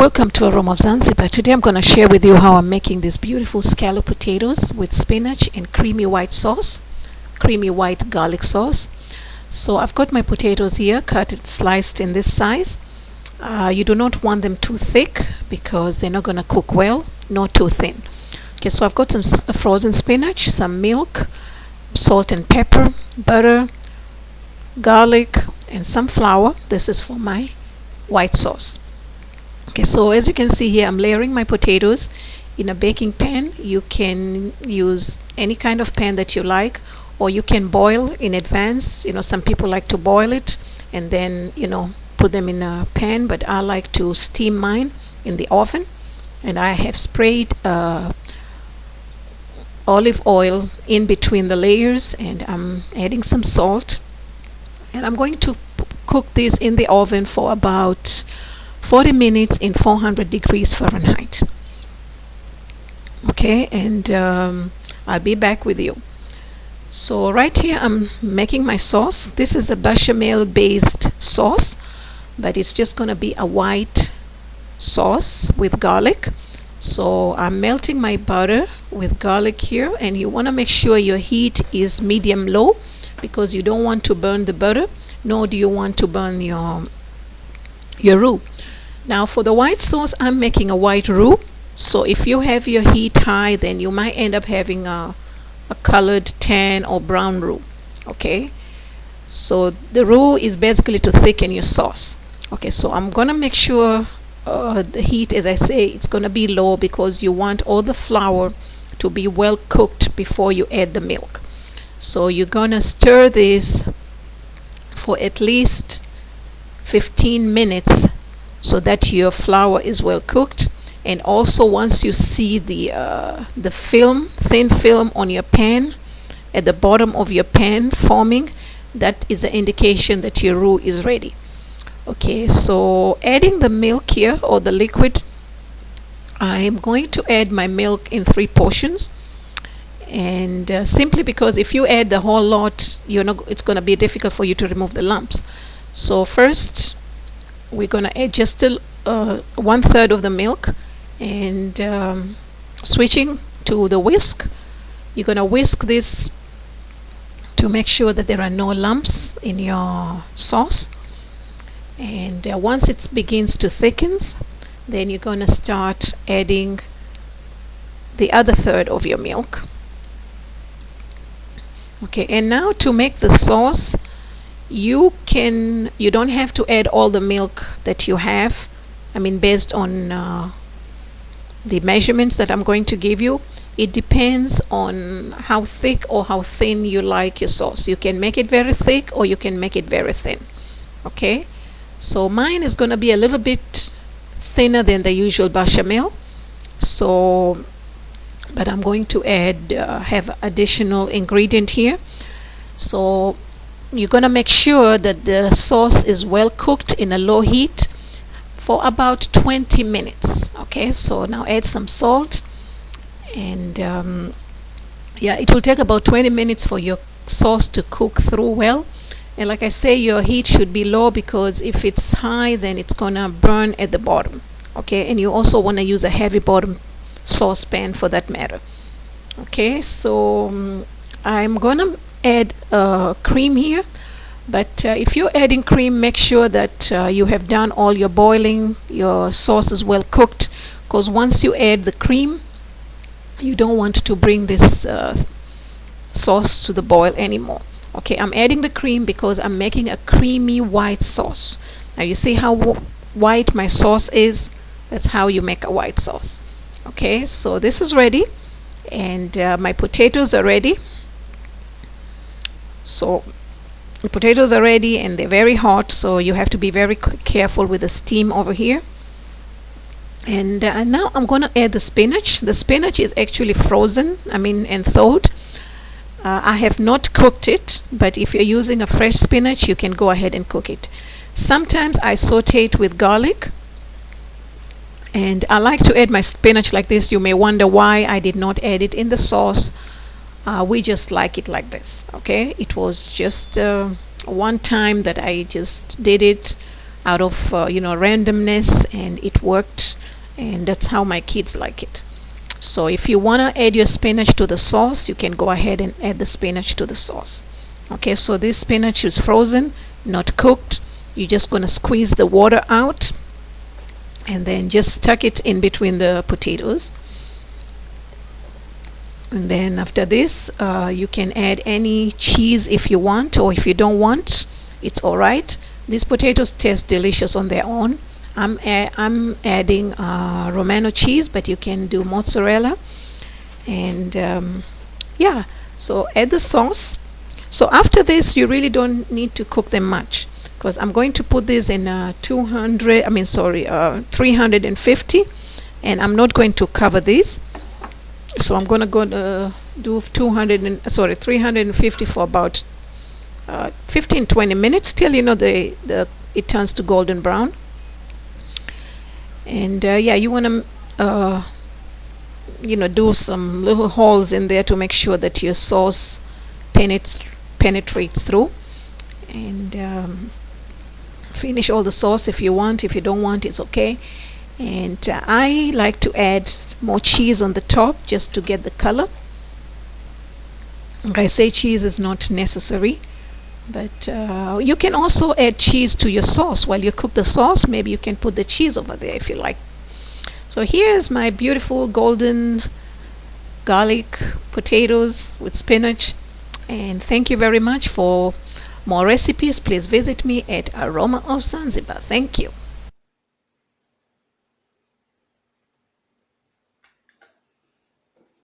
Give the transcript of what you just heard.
Welcome to Aroma of Zanzibar. Today I'm going to share with you how I'm making these beautiful scalloped potatoes with spinach and creamy white sauce, creamy white garlic sauce. So I've got my potatoes here, cut and sliced in this size. You do not want them too thick because they're not going to cook well, nor too thin. Okay, so I've got some frozen spinach, some milk, salt and pepper, butter, garlic, and some flour. This is for my white sauce. Okay, so as you can see here, I'm layering my potatoes in a baking pan. You can use any kind of pan that you like, or you can boil in advance. Some people like to boil it and then put them in a pan, but I like to steam mine in the oven. And I have sprayed olive oil in between the layers, and I'm adding some salt, and I'm going to cook this in the oven for about 40 minutes in 400 degrees Fahrenheit. Okay, and I'll be back with you. So right here I'm making my sauce. This is a bechamel based sauce, but it's just going to be a white sauce with garlic. So I'm melting my butter with garlic here, and you want to make sure your heat is medium low because you don't want to burn the butter, nor do you want to burn your roux. Now for the white sauce, I'm making a white roux. So if you have your heat high, then you might end up having a colored tan or brown roux. Okay, so the roux is basically to thicken your sauce. Okay, so I'm gonna make sure the heat, as I say, it's gonna be low because you want all the flour to be well cooked before you add the milk. So you're gonna stir this for at least 15 minutes so that your flour is well cooked. And also, once you see the thin film on your pan, at the bottom of your pan forming, that is an indication that your roux is ready. Okay, so adding the milk here, or the liquid, I am going to add my milk in 3 portions. And simply because if you add the whole lot, it's going to be difficult for you to remove the lumps. So first we're going to add just 1/3 of the milk, and switching to the whisk, you're going to whisk this to make sure that there are no lumps in your sauce. And once it begins to thicken, then you're going to start adding the other third of your milk. Okay, and now to make the sauce, you don't have to add all the milk that you have. I mean, based on the measurements that I'm going to give you, it depends on how thick or how thin you like your sauce. You can make it very thick or you can make it very thin. Okay, so mine is going to be a little bit thinner than the usual bechamel. So, but I'm going to add have additional ingredient here. So you're going to make sure that the sauce is well cooked in a low heat for about 20 minutes. Okay, so now add some salt, and it will take about 20 minutes for your sauce to cook through well. And like I say, your heat should be low because if it's high, then it's gonna burn at the bottom. Okay, and you also want to use a heavy bottom saucepan for that matter. Okay, so I'm gonna add cream here, but if you're adding cream, make sure that you have done all your boiling, your sauce is well cooked, because once you add the cream, you don't want to bring this sauce to the boil anymore. Okay, I'm adding the cream because I'm making a creamy white sauce. Now you see how white my sauce is? That's how you make a white sauce. Okay, so this is ready, and my potatoes are ready. So the potatoes are ready and they're very hot, so you have to be very careful with the steam over here. And now I'm going to add the spinach. The spinach is actually frozen, and thawed. I have not cooked it, but if you're using a fresh spinach, you can go ahead and cook it. Sometimes I saute it with garlic, and I like to add my spinach like this. You may wonder why I did not add it in the sauce. We just like it like this. Okay, it was just one time that I just did it out of randomness, and it worked, and that's how my kids like it. So if you want to add your spinach to the sauce, you can go ahead and add the spinach to the sauce. Okay, so this spinach is frozen, not cooked. You're just going to squeeze the water out and then just tuck it in between the potatoes. And then after this, you can add any cheese if you want, or if you don't want, it's alright. These potatoes taste delicious on their own. I'm adding Romano cheese, but you can do mozzarella. And yeah, so add the sauce. So after this, you really don't need to cook them much, because I'm going to put this in 350, and I'm not going to cover this. So I'm gonna do 350 for about 15-20 minutes till it turns to golden brown. And yeah, you want to do some little holes in there to make sure that your sauce penetrates through. And finish all the sauce if you want. If you don't want, it's okay. And I like to add more cheese on the top just to get the color. Like I say, cheese is not necessary, but you can also add cheese to your sauce. While you cook the sauce, maybe you can put the cheese over there if you like. So here's my beautiful golden garlic potatoes with spinach. And thank you very much. For more recipes, please visit me at Aroma of Zanzibar. Thank you.